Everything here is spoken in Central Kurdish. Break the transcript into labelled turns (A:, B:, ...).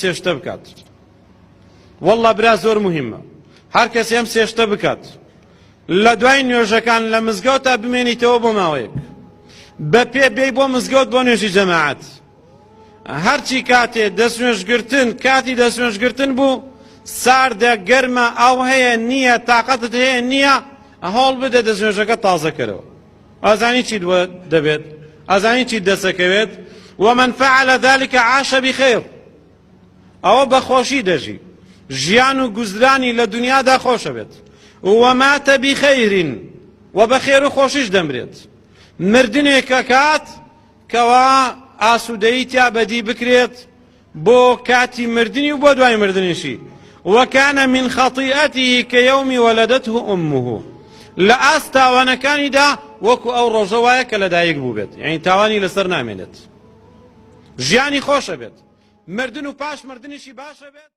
A: سێشتە بکات. وەڵڵا برا زۆر موهیمە هەر کەس ئەم سێشتە بکات لە دوای نوێژەکان لە مزگەوتە بمێنیتەوە بۆ ماوەیەک بە پێ بێی بۆ مزگەوت بۆ نوێژی جەماعەت. هەرچی کاتێ دەستنوێژگرتن کاتی دەستنوێژگرتن بوو ساردە گەرمە ئەو هەیە نییە تااقەتت هەیە نییە هەڵ بدە دەستنوێژەکە تازەکەرەوە. ئازانی چی دەبێت ئازانی چی دەسەکەوێت. ومن فعل ذلك عاش بخير ئەوە بەخۆشی دەژی ژیان و گوزرانی لە دنیادا خۆشە بێت. وماتە بخەیرین و بە خێر و خۆشیش دەمرێت. مردنێکە کات کەوا ئاسوودەیی تیا بەدی بکرێت بۆ کاتی مردنی و بۆ دوای مردنیشی. وكان من خطيئته كيوم ولدته أمه لە ئاست تاوانەکانیدا وەکو ئەو ڕۆژە وایە کە لەدایک بوو بێت یعنی تاوانی لەسەر نامێنێت ژیانی خۆشە بێت مردن و پاش مردنیشی باشە بێت.